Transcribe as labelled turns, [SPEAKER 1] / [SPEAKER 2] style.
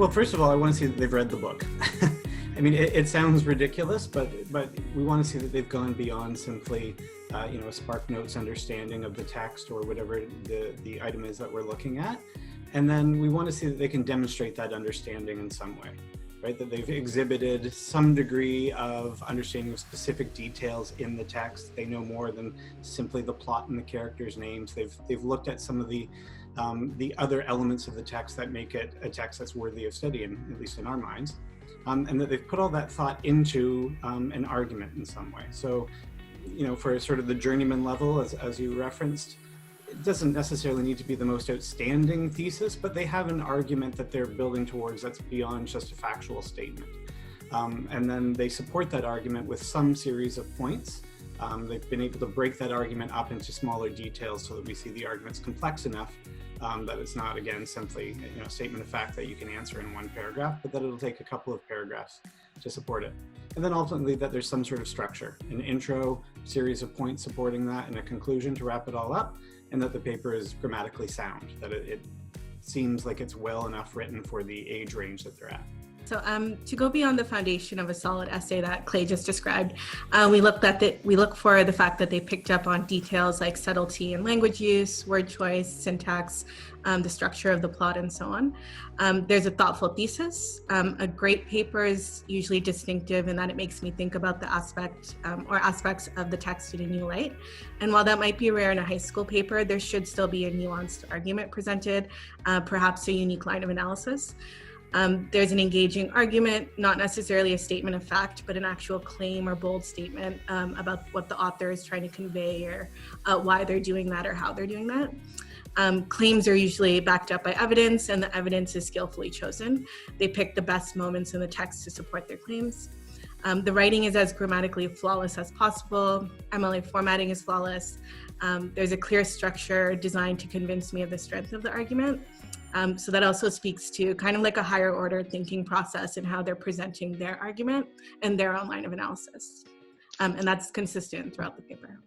[SPEAKER 1] Well, first of all, I want to see that they've read the book. I mean, it sounds ridiculous, but we want to see that they've gone beyond simply, a SparkNotes understanding of the text or whatever the item is that we're looking at. And then we want to see that they can demonstrate that understanding in some way, right? That they've exhibited some degree of understanding of specific details in the text. They know more than simply the plot and the characters' names. They've looked at some of the other elements of the text that make it a text that's worthy of studying, at least in our minds. And that they've put all that thought into an argument in some way. So, for sort of the journeyman level, as you referenced, it doesn't necessarily need to be the most outstanding thesis, but they have an argument that they're building towards that's beyond just a factual statement. And then they support that argument with some series of points. They've been able to break that argument up into smaller details so that we see the argument's complex enough that it's not, again, simply a statement of fact that you can answer in one paragraph, but that it'll take a couple of paragraphs to support it. And then ultimately that there's some sort of structure, an intro, series of points supporting that, and a conclusion to wrap it all up, and that the paper is grammatically sound, that it seems like it's well enough written for the age range that they're at.
[SPEAKER 2] So to go beyond the foundation of a solid essay that Clay just described, we look for the fact that they picked up on details like subtlety in language use, word choice, syntax, the structure of the plot, and so on. There's a thoughtful thesis. A great paper is usually distinctive in that it makes me think about the aspects of the text in a new light. And while that might be rare in a high school paper, there should still be a nuanced argument presented, perhaps a unique line of analysis. There's an engaging argument, not necessarily a statement of fact, but an actual claim or bold statement about what the author is trying to convey, or why they're doing that or how they're doing that. Claims are usually backed up by evidence, and the evidence is skillfully chosen. They pick the best moments in the text to support their claims. The writing is as grammatically flawless as possible. MLA formatting is flawless. There's a clear structure designed to convince me of the strength of the argument. So that also speaks to kind of like a higher order thinking process and how they're presenting their argument and their own line of analysis. And that's consistent throughout the paper.